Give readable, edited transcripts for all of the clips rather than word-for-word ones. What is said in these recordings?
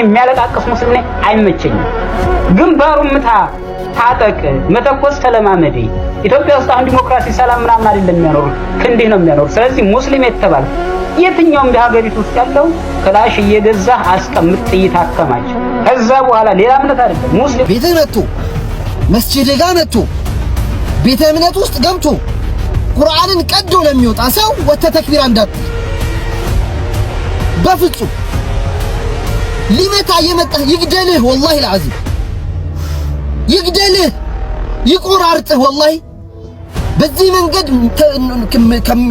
የሚያለቃቅስ ሙስሊም ነኝ አይመቸኝም። ግንባሩን ምታ ታጠቅ መተኮስ ተለማመዴ ኢትዮጵያ ውስጥ አሁን ዲሞክራሲ ሰላም ምናምን አይደለም የሚያኖር ክንዲህ ነው የሚያኖር። ስለዚህ ሙስሊም የተባለ የትኛውም በሀገሪቱ ውስጥ ያለው ክላሽ እየገዛ አስቀምጥ ጥይት አከማች። ከዛ በኋላ ሌላ እምነት አይደለም ሙስሊም ቤተ መጥቶ መስጂድ ጋር መጥቶ ቤተ እምነት ውስጥ ገብቶ ቁርአንን ቀዶ ለሚወጣ ሰው ወተ ተክቢራ እንዳት በፍጹም ሊመታ የመጣ ይግደልህ። ወላሂ العظيم ይግደልህ ይቆራርጥህ። ወላሂ በዚህ መንገድ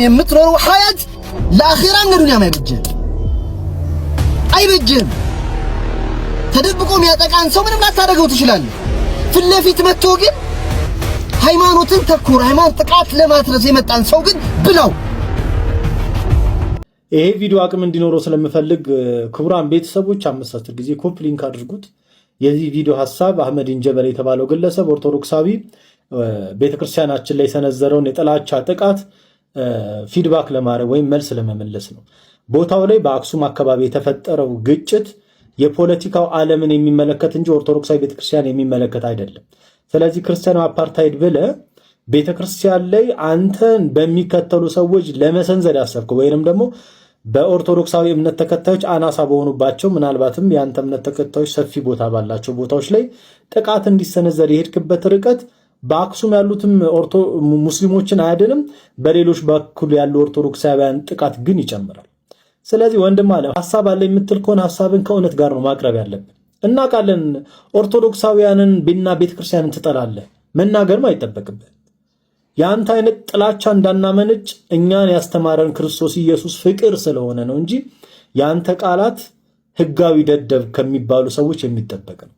የምትኖረው ሐያት ለአኺራም ለዱንያም አይበጅም። ተደብቆ የሚያጠቃን ሰው ምንም ላታደርገው ትችላለህ። ፊት ለፊት መጥቶ ግን ሃይማኖትን ተኩር ሃይማኖት ጥቃት ለማድረስ የመጣን ሰው ግን ብለው ይሄ ቪዲዮ አቅም እንዲኖረው ስለምፈልግ ክቡራን ቤተሰቦች 5 ጊዜ ኮፒ ሊንክ አድርጉት። የዚህ ቪዲዮ ሐሳብ አህመድ እንጀበል የተባለው ግለሰብ ኦርቶዶክሳዊ ቤተክርስቲያናችን ላይ ሰነዘረውን የጥላቻ ጥቃት ፊድባክ ለማድረግ ወይም መልስ ለመመለስ ነው። ቦታው ላይ በአክሱም አካባቢ የተፈጠረው ግጭት የፖለቲካው ዓለምን የሚመለከት እንጂ ኦርቶዶክሳዊ ቤተክርስቲያን የሚመለከት አይደለም። ስለዚህ ክርስቲያኑ አፓርታይድ ብለ ቤተክርስቲያን ላይ አንተን በሚከተሉ ሰዎች ለመሰንዘር ያሰብከው ወይንም ደግሞ በኦርቶዶክሳዊ እምነት ተከታዮች አናሳ በሆኑባቸው ምናልባትም የአንተ እምነት ተከታዮች ሰፊ ቦታ ባላቸው ቦታዎች ላይ ጥቃት እንዲሰነዘር የሄድክበት ርቀት በአክሱም ያሉትም ሙስሊሞችን አያድንም፣ በሌሎች በኩል ያሉ ኦርቶዶክሳውያን ጥቃት ግን ይጨምራል። ስለዚህ ወንድም አለ ሐሳብ አለ የምትል ከሆነ ሐሳብን ከእውነት ጋር ነው ማቅረብ ያለብን። እናውቃለን ኦርቶዶክሳውያንን ቢና ቤተክርስቲያንን ትጠላለህ፣ መናገርም አይጠበቅብህ። የአንተ አይነት ጥላቻ እንዳናመነጭ እኛን ያስተማረን ክርስቶስ ኢየሱስ ፍቅር ስለሆነ ነው እንጂ የአንተ ቃላት ህጋዊ ደደብ ከሚባሉ ሰዎች የሚጠበቅ ነው።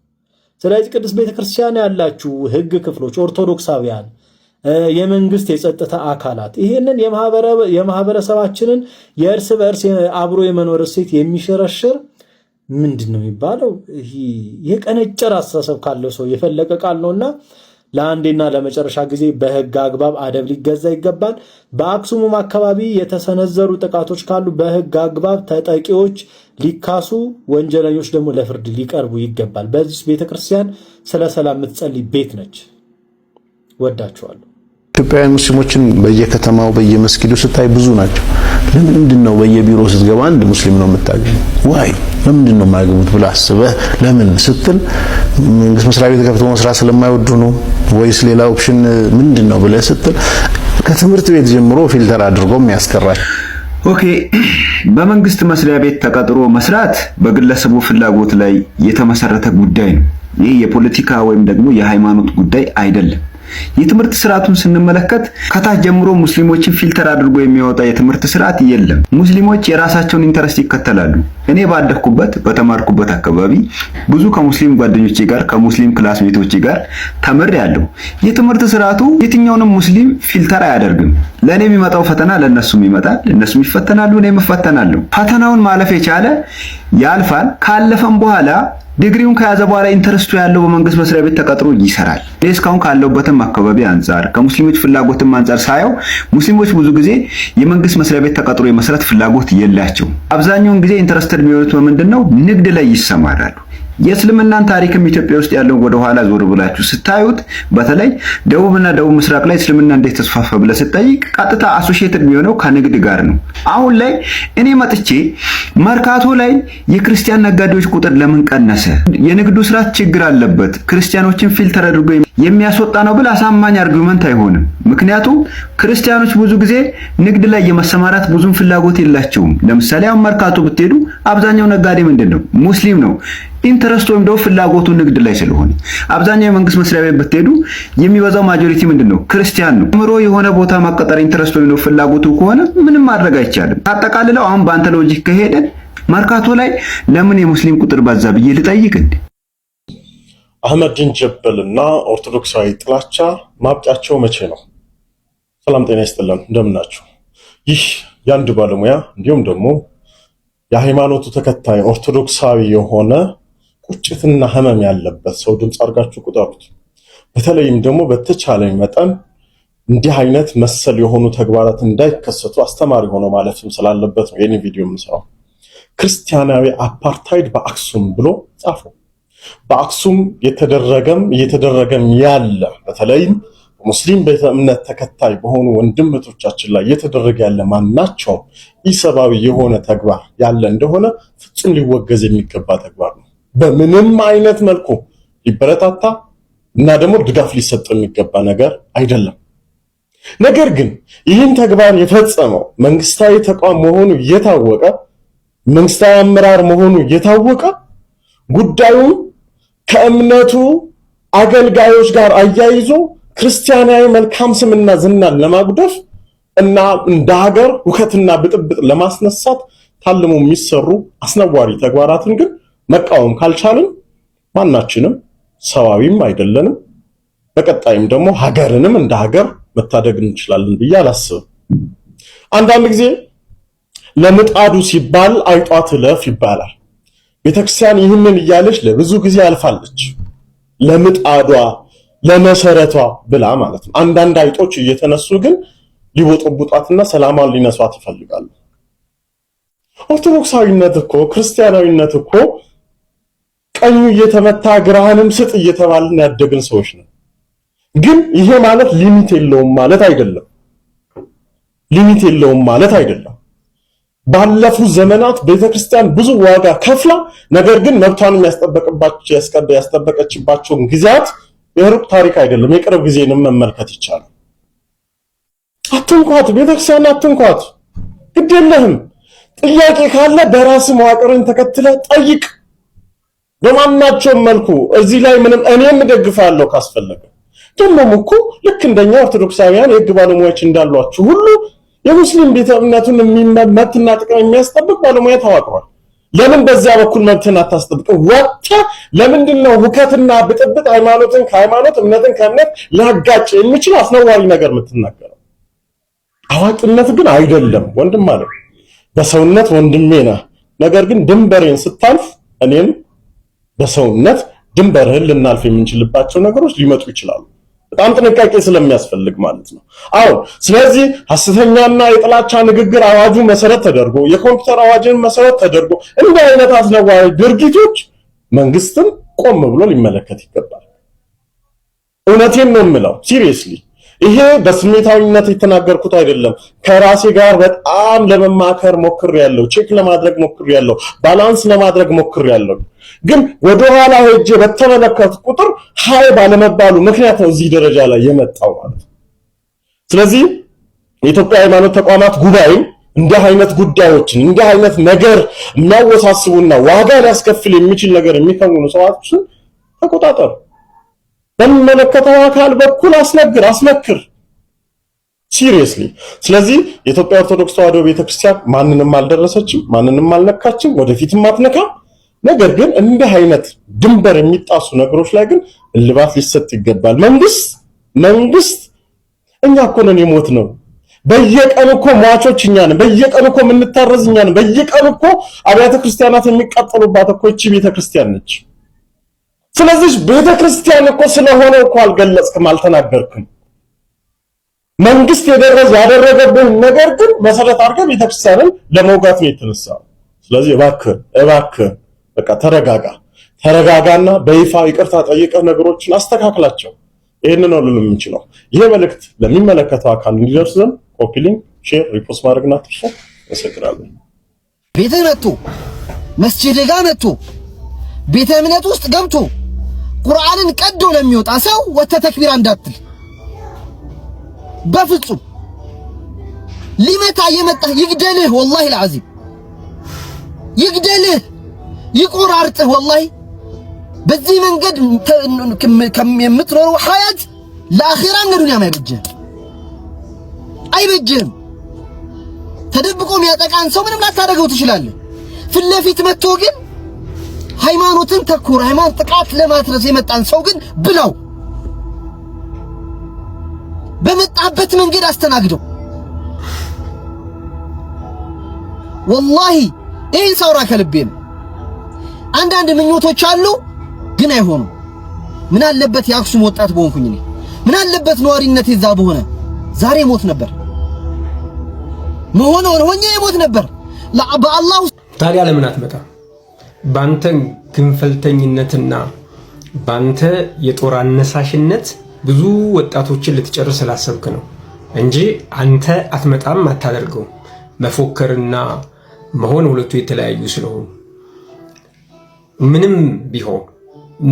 ስለዚህ ቅድስት ቤተክርስቲያን ያላችሁ ህግ ክፍሎች፣ ኦርቶዶክሳውያን፣ የመንግስት የጸጥታ አካላት ይሄንን የማህበረሰባችንን የእርስ በእርስ አብሮ የመኖር እሴት የሚሸረሽር ምንድነው የሚባለው የቀነጨረ አስተሳሰብ ካለው ሰው የፈለቀ ቃል ነውና ለአንዴና ለመጨረሻ ጊዜ በህግ አግባብ አደብ ሊገዛ ይገባል። በአክሱም አካባቢ የተሰነዘሩ ጥቃቶች ካሉ በህግ አግባብ ተጠቂዎች ሊካሱ፣ ወንጀለኞች ደግሞ ለፍርድ ሊቀርቡ ይገባል። በዚህ ቤተክርስቲያን ስለ ሰላም የምትጸልይ ቤት ነች። ወዳችኋለሁ። ኢትዮጵያውያን ሙስሊሞችን በየከተማው በየመስጊዱ ስታይ ብዙ ናቸው። ለምንድን ነው በየቢሮ ስትገባ አንድ ሙስሊም ነው የምታገኘው? ዋይ ለምንድን ነው የማያገቡት ብለህ አስበህ ለምን ስትል መንግስት መስሪያ ቤት ገብቶ መስራት ስለማይወዱ ነው ወይስ ሌላ ኦፕሽን ምንድን ነው ብለህ ስትል ከትምህርት ቤት ጀምሮ ፊልተር አድርጎ የሚያስቀራል። ኦኬ፣ በመንግስት መስሪያ ቤት ተቀጥሮ መስራት በግለሰቡ ፍላጎት ላይ የተመሰረተ ጉዳይ ነው። ይህ የፖለቲካ ወይም ደግሞ የሃይማኖት ጉዳይ አይደለም። የትምህርት ስርዓቱን ስንመለከት ከታች ጀምሮ ሙስሊሞችን ፊልተር አድርጎ የሚያወጣ የትምህርት ስርዓት የለም። ሙስሊሞች የራሳቸውን ኢንተረስት ይከተላሉ። እኔ ባደኩበት በተማርኩበት አካባቢ ብዙ ከሙስሊም ጓደኞቼ ጋር ከሙስሊም ክላስሜቶቼ ጋር ተምሬያለሁ። የትምህርት ስርዓቱ የትኛውንም ሙስሊም ፊልተር አያደርግም። ለኔ የሚመጣው ፈተና ለነሱም ይመጣል፣ እነሱም ይፈተናሉ፣ እኔም እፈተናለሁ። ፈተናውን ማለፍ የቻለ ያልፋል። ካለፈም በኋላ ዲግሪውን ከያዘ በኋላ ኢንተረስቱ ያለው በመንግስት መስሪያ ቤት ተቀጥሮ ይሰራል። እስካሁን ካለውበትም አካባቢ አንፃር ከሙስሊሞች ፍላጎትም አንፃር ሳየው ሙስሊሞች ብዙ ጊዜ የመንግስት መስሪያ ቤት ተቀጥሮ የመስራት ፍላጎት የላቸውም። አብዛኛውን ጊዜ ኢንተረስትድ የሚሆኑት በምንድነው? ንግድ ላይ ይሰማራሉ። የእስልምናን ታሪክም ኢትዮጵያ ውስጥ ያለው ወደ ኋላ ዞር ብላችሁ ስታዩት በተለይ ደቡብና ደቡብ ምስራቅ ላይ እስልምና እንዴት ተስፋፋ ብለህ ስጠይቅ ቀጥታ አሶሺየትድ የሚሆነው ከንግድ ጋር ነው። አሁን ላይ እኔ መጥቼ መርካቶ ላይ የክርስቲያን ነጋዴዎች ቁጥር ለምን ቀነሰ? የንግዱ ስርዓት ችግር አለበት፣ ክርስቲያኖችን ፊልተር አድርጎ የሚያስወጣ ነው ብል አሳማኝ አርጉመንት አይሆንም። ምክንያቱም ክርስቲያኖች ብዙ ጊዜ ንግድ ላይ የመሰማራት ብዙም ፍላጎት የላቸውም። ለምሳሌ አሁን መርካቶ ብትሄዱ አብዛኛው ነጋዴ ምንድነው? ሙስሊም ነው። ኢንተረስት ወይም ደግሞ ፍላጎቱ ንግድ ላይ ስለሆነ አብዛኛው የመንግስት መስሪያ ቤት ብትሄዱ የሚበዛው ማጆሪቲ ምንድነው? ክርስቲያን ነው። ምሮ የሆነ ቦታ ማቀጠር ኢንተረስት ወይም ደግሞ ፍላጎቱ ከሆነ ምንም ማድረግ አይቻልም። አጠቃልለው አሁን በአንተ ሎጂክ ከሄደ መርካቶ ላይ ለምን የሙስሊም ቁጥር በዛ ብዬ ልጠይቅ እንዴ? አህመድ እንጀበልና ኦርቶዶክሳዊ ጥላቻ ማብቂያቸው መቼ ነው? ሰላም ጤና ይስጥልን፣ እንደምናችሁ። ይህ የአንድ ባለሙያ እንዲሁም ደግሞ የሃይማኖቱ ተከታይ ኦርቶዶክሳዊ የሆነ ቁጭትና ህመም ያለበት ሰው ድምፅ አድርጋችሁ ቁጠሩት። በተለይም ደግሞ በተቻለኝ መጠን እንዲህ አይነት መሰል የሆኑ ተግባራት እንዳይከሰቱ አስተማሪ ሆኖ ማለፍም ስላለበት ነው የኔ ቪዲዮ የምሰራው። ክርስቲያናዊ አፓርታይድ በአክሱም ብሎ ጻፈው። በአክሱም እየተደረገም ያለ በተለይም ሙስሊም ቤተ እምነት ተከታይ በሆኑ ወንድምቶቻችን ላይ እየተደረገ ያለ ማናቸውም ኢሰባዊ የሆነ ተግባር ያለ እንደሆነ ፍጹም ሊወገዝ የሚገባ ተግባር ነው። በምንም አይነት መልኩ ሊበረታታ እና ደግሞ ድጋፍ ሊሰጠው የሚገባ ነገር አይደለም። ነገር ግን ይህን ተግባር የፈጸመው መንግስታዊ ተቋም መሆኑ እየታወቀ መንግስታዊ አመራር መሆኑ እየታወቀ ጉዳዩን ከእምነቱ አገልጋዮች ጋር አያይዞ ክርስቲያናዊ መልካም ስምና ዝናን ለማጉደፍ እና እንደ ሀገር ሁከትና ብጥብጥ ለማስነሳት ታልሞ የሚሰሩ አስነዋሪ ተግባራትን ግን መቃወም ካልቻልን ማናችንም ሰዋዊም አይደለንም። በቀጣይም ደግሞ ሀገርንም እንደ ሀገር መታደግ እንችላለን ብዬ አላስብም። አንዳንድ ጊዜ ለምጣዱ ሲባል አይጧ ትለፍ ይባላል። ቤተክርስቲያን ይህንን እያለች ለብዙ ጊዜ አልፋለች። ለምጣዷ ለመሰረቷ ብላ ማለት ነው። አንዳንድ አይጦች እየተነሱ ግን ሊቦጠቡጣትና ሰላማን ሊነሷት ይፈልጋሉ። ኦርቶዶክሳዊነት እኮ ክርስቲያናዊነት እኮ ቀኙ እየተመታ ግራህንም ስጥ እየተባልን ያደግን ሰዎች ነው። ግን ይሄ ማለት ሊሚት የለውም ማለት አይደለም። ባለፉት ዘመናት ቤተክርስቲያን ብዙ ዋጋ ከፍላ ነገር ግን መብቷን ያስጠበቀችባቸውን ጊዜያት የሩቅ ታሪክ አይደለም፣ የቅርብ ጊዜንም መመልከት ይቻላል። አትንኳት፣ ቤተክርስቲያን አትንኳት፣ ግድ የለህም። ጥያቄ ካለ በራስ መዋቅርን ተከትለ ጠይቅ። በማናቸውም መልኩ እዚህ ላይ ምንም እኔም ደግፋለሁ ካስፈለገ። ደግሞም እኮ ልክ እንደኛ ኦርቶዶክሳውያን የህግ ባለሙያዎች እንዳሏችሁ ሁሉ የሙስሊም ቤተ እምነቱን መብትና ጥቅም የሚያስጠብቅ ባለሙያ ተዋቅሯል። ለምን በዚያ በኩል መብትን አታስጠብቅ? ወጣ ለምንድነው ሁከትና ብጥብጥ ሃይማኖትን ከሃይማኖት እምነትን ከእምነት ሊያጋጭ የሚችል አስነዋሪ ነገር የምትናገረው? አዋቂነት ግን አይደለም ወንድም ማለት በሰውነት ወንድሜ ነህ። ነገር ግን ድንበሬን ስታልፍ እኔም በሰውነት ድንበርህን ልናልፍ የምንችልባቸው ነገሮች ሊመጡ ይችላሉ። በጣም ጥንቃቄ ስለሚያስፈልግ ማለት ነው። አሁን ስለዚህ ሐሰተኛና የጥላቻ ንግግር አዋጁ መሰረት ተደርጎ የኮምፒውተር አዋጅን መሰረት ተደርጎ እንዲህ አይነት አስነዋሪ ድርጊቶች መንግስትም ቆም ብሎ ሊመለከት ይገባል። እውነቴን ነው የምለው ሲሪየስሊ። ይሄ በስሜታዊነት የተናገርኩት አይደለም። ከራሴ ጋር በጣም ለመማከር ሞክሬያለሁ፣ ቼክ ለማድረግ ሞክሬያለሁ፣ ባላንስ ለማድረግ ሞክሬያለሁ። ግን ወደ ኋላ ሄጄ በተመለከቱ ቁጥር ሃይ ባለመባሉ ምክንያት ነው እዚህ ደረጃ ላይ የመጣው ማለት ነው። ስለዚህ የኢትዮጵያ ሃይማኖት ተቋማት ጉባኤ እንዲህ አይነት ጉዳዮችን እንዲህ አይነት ነገር የሚያወሳስቡና ዋጋ ሊያስከፍል የሚችል ነገር የሚከውኑ ሰዎችን ተቆጣጠሩ። በሚመለከተው አካል በኩል አስመክር ሲሪየስሊ። ስለዚህ የኢትዮጵያ ኦርቶዶክስ ተዋሕዶ ቤተክርስቲያን ማንንም አልደረሰችም፣ ማንንም አልነካችም፣ ወደፊትም አትነካም። ነገር ግን እንዲህ አይነት ድንበር የሚጣሱ ነገሮች ላይ ግን እልባት ሊሰጥ ይገባል። መንግስት እኛ እኮ ነን የሞት ነው። በየቀኑ እኮ ሟቾች እኛ ነን። በየቀኑ እኮ የምንታረዝ እኛ ነን። በየቀኑ እኮ አብያተ ክርስቲያናት የሚቃጠሉባት እኮ እቺ ቤተክርስቲያን ነች። ስለዚህ ቤተክርስቲያን እኮ ስለሆነ እኮ አልገለጽክም፣ አልተናገርክም። መንግስት ያደረገብን ነገር ግን መሰረት አድርገህ ቤተክርስቲያንን ለመውጋት ነው የተነሳው። ስለዚህ እባክህ በቃ ተረጋጋና በይፋ ይቅርታ ጠይቀህ ነገሮችን አስተካክላቸው። ይሄንን ነው ልል የምንችለው። ይሄ መልእክት ለሚመለከተው አካል እንዲደርስ ዘንድ ኮፒ ሊንክ፣ ሼር፣ ሪፖስት ማድረግና አትርሱ። አመሰግናለሁ። ቤተ መጥቶ መስጂድ ጋር መጥቶ ቤተ እምነት ውስጥ ገብቶ ቁርአንን ቀዶ ለሚወጣ ሰው ወተ ተክቢራ እንዳትል በፍጹም። ሊመታ የመጣ ይግደልህ፣ ወላሂ العظيم ይግደልህ፣ ይቆራርጥህ። ወላሂ በዚህ መንገድ የምትኖረው ሐያት ለአኺራም ለዱንያም አይበጅህም። ተደብቆ የሚያጠቃን ሰው ምንም ላታደርገው ትችላለህ። ፊት ለፊት መጥቶ ግን ሃይማኖትን ተኮር ሃይማኖት ጥቃት ለማድረስ የመጣን ሰው ግን ብለው በመጣበት መንገድ አስተናግደው። ወላሂ ይህን ሳውራ ከልቤ ነው። አንዳንድ ምኞቶች አሉ ግን አይሆኑም። ምን አለበት የአክሱም ወጣት በሆንኩኝ እኔ፣ ምን አለበት ነዋሪነት ይዛ በሆነ ዛሬ ሞት ነበር፣ መሆኑን ሆኜ ሞት ነበር። በአላህ ታዲያ ለምን አትመጣ? ባንተ ግንፈልተኝነትና ባንተ የጦር አነሳሽነት ብዙ ወጣቶችን ልትጨርስ ስላሰብክ ነው እንጂ አንተ አትመጣም፣ አታደርገው። መፎከርና መሆን ሁለቱ የተለያዩ ስለሆኑ ምንም ቢሆን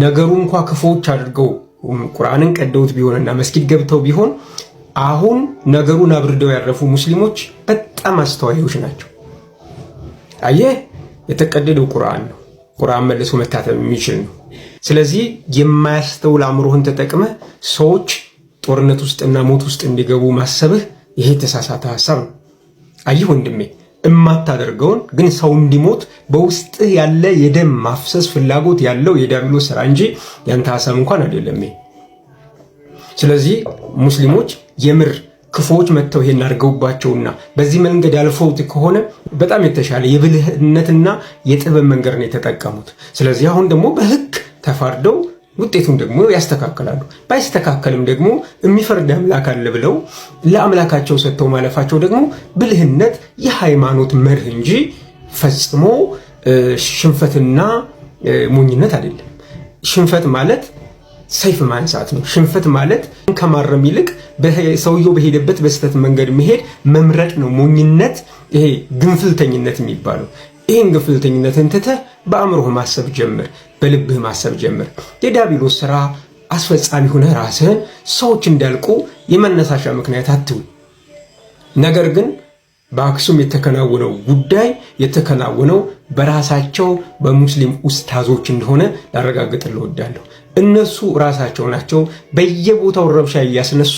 ነገሩ እንኳ ክፉዎች አድርገው ቁርአንን ቀደውት ቢሆንና መስጊድ ገብተው ቢሆን አሁን ነገሩን አብርደው ያረፉ ሙስሊሞች በጣም አስተዋዮች ናቸው። አየህ፣ የተቀደደው ቁርአን ነው። ቁርአን መልሶ መታተም የሚችል ነው። ስለዚህ የማያስተውል አእምሮህን ተጠቅመህ ሰዎች ጦርነት ውስጥና ሞት ውስጥ እንዲገቡ ማሰብህ ይሄ የተሳሳተ ሐሳብ ነው። አየህ ወንድሜ፣ እማታደርገውን ግን ሰው እንዲሞት በውስጥህ ያለ የደም ማፍሰስ ፍላጎት ያለው የዲያብሎስ ስራ እንጂ ያንተ ሐሳብ እንኳን አይደለም። ስለዚህ ሙስሊሞች የምር ክፉዎች መጥተው ይሄን አድርገውባቸውና በዚህ መንገድ ያልፈውት ከሆነ በጣም የተሻለ የብልህነትና የጥበብ መንገድ ነው የተጠቀሙት። ስለዚህ አሁን ደግሞ በህግ ተፋርደው ውጤቱን ደግሞ ያስተካክላሉ። ባይስተካከልም ደግሞ የሚፈርድ አምላክ አለ ብለው ለአምላካቸው ሰጥተው ማለፋቸው ደግሞ ብልህነት፣ የሃይማኖት መርህ እንጂ ፈጽሞ ሽንፈትና ሞኝነት አይደለም። ሽንፈት ማለት ሰይፍ ማንሳት ነው። ሽንፈት ማለት ከማረም ይልቅ ሰውየው በሄደበት በስተት መንገድ መሄድ መምረጥ ነው። ሞኝነት ይሄ ግንፍልተኝነት የሚባለው። ይሄን ግንፍልተኝነትን ትተህ በአእምሮህ ማሰብ ጀምር፣ በልብህ ማሰብ ጀምር። የዲያብሎስ ስራ አስፈጻሚ ሆነህ ራስህን ሰዎች እንዳልቁ የመነሳሻ ምክንያት አትሁን። ነገር ግን በአክሱም የተከናወነው ጉዳይ የተከናወነው በራሳቸው በሙስሊም ኡስታዞች እንደሆነ ላረጋግጥልህ እወዳለሁ። እነሱ ራሳቸው ናቸው በየቦታው ረብሻ እያስነሱ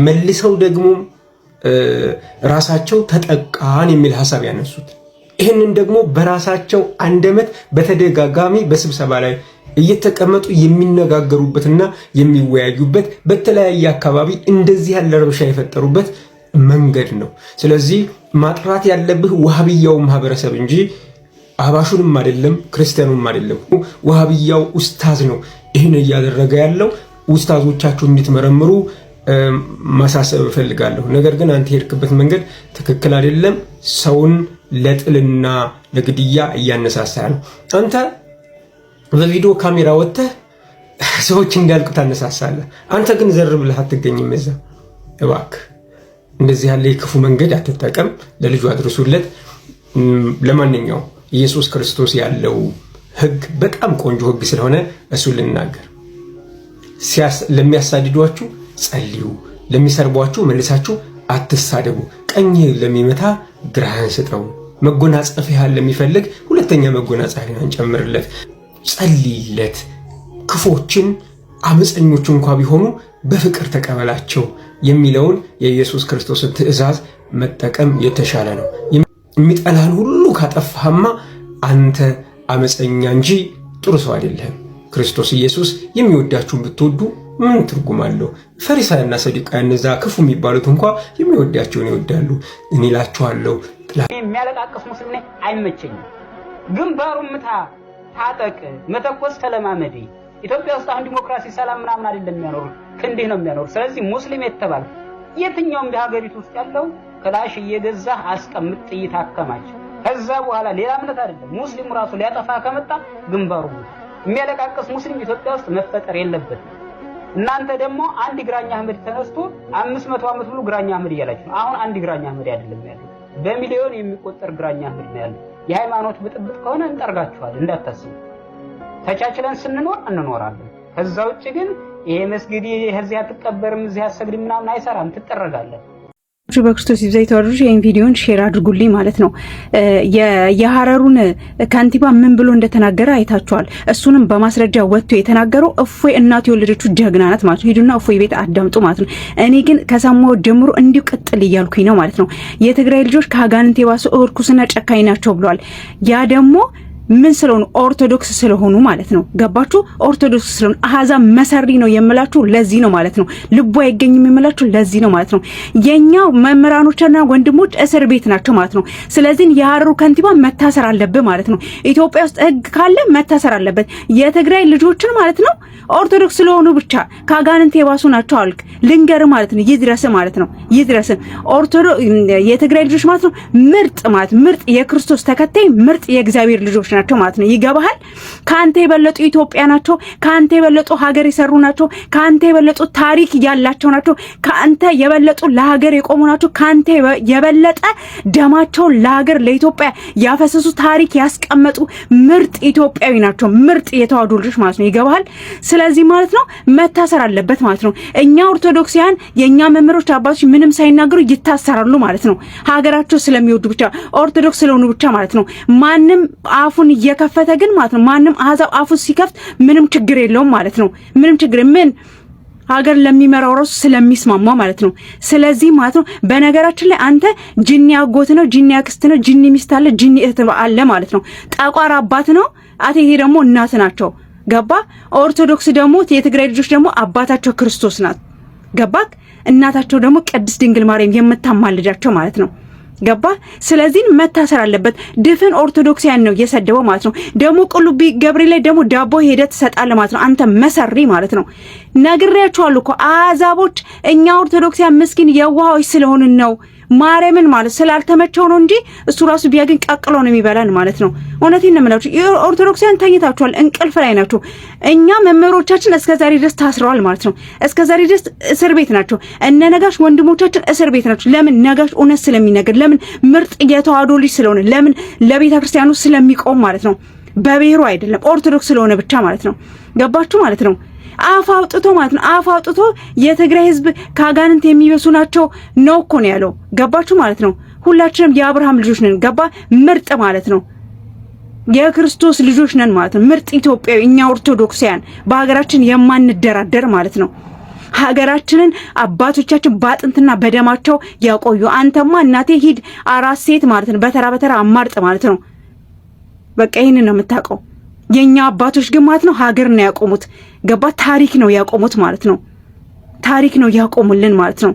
መልሰው ደግሞ ራሳቸው ተጠቃን የሚል ሐሳብ ያነሱት። ይህንን ደግሞ በራሳቸው አንደበት በተደጋጋሚ በስብሰባ ላይ እየተቀመጡ የሚነጋገሩበትና የሚወያዩበት በተለያየ አካባቢ እንደዚህ ያለ ረብሻ የፈጠሩበት መንገድ ነው። ስለዚህ ማጥራት ያለብህ ወሃቢያው ማህበረሰብ እንጂ አባሹንም አይደለም ክርስቲያኑም አይደለም። ወሃቢያው ኡስታዝ ነው ይህን እያደረገ ያለው። ኡስታዞቻችሁ እንድትመረምሩ ማሳሰብ እፈልጋለሁ። ነገር ግን አንተ ሄድክበት መንገድ ትክክል አይደለም። ሰውን ለጥልና ለግድያ እያነሳሳ ነው። አንተ በቪዲዮ ካሜራ ወጥተህ ሰዎች እንዲያልቁ ታነሳሳለህ። አንተ ግን ዘር ብለህ አትገኝም። እዛ እባክህ እንደዚህ ያለ የክፉ መንገድ አትጠቀም። ለልጁ አድርሱለት። ለማንኛውም ኢየሱስ ክርስቶስ ያለው ህግ በጣም ቆንጆ ህግ ስለሆነ እሱን ልናገር። ለሚያሳድዷችሁ ጸልዩ፣ ለሚሰርቧችሁ መልሳችሁ አትሳደቡ። ቀኝ ለሚመታ ግራህን ስጠው፣ መጎናጸፊያን ለሚፈልግ ሁለተኛ መጎናጸፊያን ጨምርለት። ጸልይለት። ክፎችን አመፀኞች እንኳ ቢሆኑ በፍቅር ተቀበላቸው የሚለውን የኢየሱስ ክርስቶስን ትእዛዝ መጠቀም የተሻለ ነው። የሚጠላን ሁሉ ካጠፋህማ አንተ አመፀኛ እንጂ ጥሩ ሰው አይደለህም። ክርስቶስ ኢየሱስ የሚወዳችሁን ብትወዱ ምን ትርጉም አለው? ፈሪሳውያንና ሰዱቃውያን እነዛ ክፉ የሚባሉት እንኳ የሚወዳቸውን ይወዳሉ። እኔ እላችኋለሁ የሚያለቃቅስ ሙስሊም ነኝ አይመቸኝም። ግንባሩን ምታ፣ ታጠቅ፣ መተኮስ ተለማመዴ። ኢትዮጵያ ውስጥ አሁን ዲሞክራሲ ሰላም ምናምን አይደለም የሚያኖሩ ክንዲህ ነው የሚያኖሩ። ስለዚህ ሙስሊም የተባለ የትኛውም በሀገሪቱ ውስጥ ያለው ክላሽ እየገዛህ አስቀምጥ፣ ጥይት አከማች። ከዛ በኋላ ሌላ እምነት አይደለም። ሙስሊሙ ራሱ ሊያጠፋ ከመጣ ግንባሩ የሚያለቃቅስ ሙስሊም ኢትዮጵያ ውስጥ መፈጠር የለበትም። እናንተ ደግሞ አንድ ግራኛ አህመድ ተነስቶ 500 ዓመት ብሎ ግራኛ አህመድ እያላችሁ ነው። አሁን አንድ ግራኛ አህመድ አይደለም ያለው፣ በሚሊዮን የሚቆጠር ግራኛ አህመድ ነው ያለው። የሃይማኖት ብጥብጥ ከሆነ እንጠርጋችኋል፣ እንዳታስቡ። ተቻችለን ስንኖር እንኖራለን። ከዛ ውጭ ግን ይሄ መስጊድ እዚህ አትቀበርም እዚህ አሰግድም ምናምን አይሰራም፣ ትጠረጋለህ። በክርስቶስ ይብዛ የተወደዱ ይሄን ቪዲዮን ሼር አድርጉልኝ ማለት ነው። የሐረሩን ካንቲባ ምን ብሎ እንደተናገረ አይታችኋል። እሱንም በማስረጃ ወጥቶ የተናገረው እፎይ እናቱ የወለደችው ጀግና ናት ማለት ነው። ሂዱና እፎይ ቤት አዳምጡ ማለት ነው። እኔ ግን ከሰማሁ ጀምሮ እንዲሁ ቅጥል እያልኩኝ ነው ማለት ነው። የትግራይ ልጆች ከአጋንንት የባሱ እርኩስና ጨካኝ ናቸው ብለዋል። ያ ደግሞ ምን ስለሆኑ ኦርቶዶክስ ስለሆኑ ማለት ነው። ገባችሁ? ኦርቶዶክስ ስለሆኑ አህዛብ መሰሪ ነው የምላችሁ ለዚህ ነው ማለት ነው። ልቦ አይገኝም የምላችሁ ለዚህ ነው ማለት ነው። የኛው መምህራኖችና ወንድሞች እስር ቤት ናቸው ማለት ነው። ስለዚህ የሐረሩ ከንቲባ መታሰር አለበት ማለት ነው። ኢትዮጵያ ውስጥ ህግ ካለ መታሰር አለበት። የትግራይ ልጆችን ማለት ነው ኦርቶዶክስ ስለሆኑ ብቻ ካጋንንት የባሱ ናቸው አልክ ልንገር ማለት ነው። ይድረስ ማለት ነው። ይድረስ የትግራይ ልጆች ማለት ነው ምርጥ የክርስቶስ ተከታይ ምርጥ የእግዚአብሔር ልጆች ናቸው ማለት ነው። ይገባሃል? ካንተ የበለጡ ኢትዮጵያ ናቸው። ካንተ የበለጡ ሀገር የሰሩ ናቸው። ካንተ የበለጡ ታሪክ ያላቸው ናቸው። ካንተ የበለጡ ለሀገር የቆሙ ናቸው። ካንተ የበለጠ ደማቸውን ለሀገር ለኢትዮጵያ ያፈሰሱ ታሪክ ያስቀመጡ ምርጥ ኢትዮጵያዊ ናቸው። ምርጥ የተዋሕዶ ልጆች ማለት ነው። ይገባሃል? ስለዚህ ማለት ነው መታሰር አለበት ማለት ነው። እኛ ኦርቶዶክሳውያን የኛ መምህሮች አባቶች ምንም ሳይናገሩ ይታሰራሉ ማለት ነው። ሀገራቸው ስለሚወዱ ብቻ ኦርቶዶክስ ስለሆኑ ብቻ ማለት ነው። ማንም አፉን እየከፈተ ግን ማለት ነው ማንም አህዛብ አፉን ሲከፍት ምንም ችግር የለውም ማለት ነው። ምንም ችግር ምን ሀገር ለሚመራው ራሱ ስለሚስማማ ማለት ነው። ስለዚህ ማለት ነው በነገራችን ላይ አንተ ጂኒ አጎት ነው፣ ጂኒ አክስት ነው፣ ጂኒ ሚስት አለ፣ ጂኒ እህት አለ ማለት ነው። ጠቋር አባት ነው፣ አቴቴ ደግሞ እናት ናቸው። ገባ? ኦርቶዶክስ ደግሞ የትግራይ ልጆች ደግሞ አባታቸው ክርስቶስ ናት። ገባክ? እናታቸው ደግሞ ቅድስት ድንግል ማርያም የምታማልዳቸው ማለት ነው። ገባ? ስለዚህ መታሰር አለበት። ድፍን ኦርቶዶክሳውያን ነው የሰደበው ማለት ነው። ደግሞ ቁልቢ ገብርኤል ላይ ደግሞ ዳቦ ሄደህ ትሰጣለህ ማለት ነው። አንተ መሰሪ ማለት ነው። ነግሬያችኋለሁ እኮ አዛቦች እኛ ኦርቶዶክሳውያን ምስኪን የዋሃዎች ስለሆንን ነው ማርያምን ማለት ስላልተመቸው ነው እንጂ እሱ ራሱ ቢያገኝ ቀቅሎ ነው የሚበላን ማለት ነው። እውነቴን ነው የምላችሁ። ኦርቶዶክሳውያን ተኝታችኋል፣ እንቅልፍ ላይ ናቸው። እኛ መምህሮቻችን እስከዛሬ ድረስ ታስረዋል ማለት ነው። እስከዛሬ ድረስ እስር ቤት ናቸው። እነ ነጋሽ ወንድሞቻችን እስር ቤት ናቸው። ለምን? ነጋሽ እውነት ስለሚነገር፣ ለምን? ምርጥ የተዋሕዶ ልጅ ስለሆነ፣ ለምን? ለቤተ ክርስቲያኑ ስለሚቆም ማለት ነው። በብሔሩ አይደለም ኦርቶዶክስ ስለሆነ ብቻ ማለት ነው። ገባችሁ ማለት ነው። አፍ አውጥቶ ማለት ነው። አፍ አውጥቶ የትግራይ ህዝብ ካጋንንት የሚበሱ ናቸው ነው እኮ ነው ያለው። ገባችሁ ማለት ነው። ሁላችንም የአብርሃም ልጆች ነን። ገባ? ምርጥ ማለት ነው። የክርስቶስ ልጆች ነን ማለት ነው። ምርጥ ኢትዮጵያዊ እኛ ኦርቶዶክሳውያን በሀገራችን የማንደራደር ማለት ነው። ሀገራችንን አባቶቻችን ባጥንትና በደማቸው ያቆዩ። አንተማ እናቴ ሂድ አራት ሴት ማለት ነው በተራ በተራ አማርጥ ማለት ነው። በቃ ይሄንን ነው የምታውቀው። የኛ አባቶች ግን ማለት ነው ሀገር ነው ያቆሙት። ገባ? ታሪክ ነው ያቆሙት ማለት ነው። ታሪክ ነው ያቆሙልን ማለት ነው።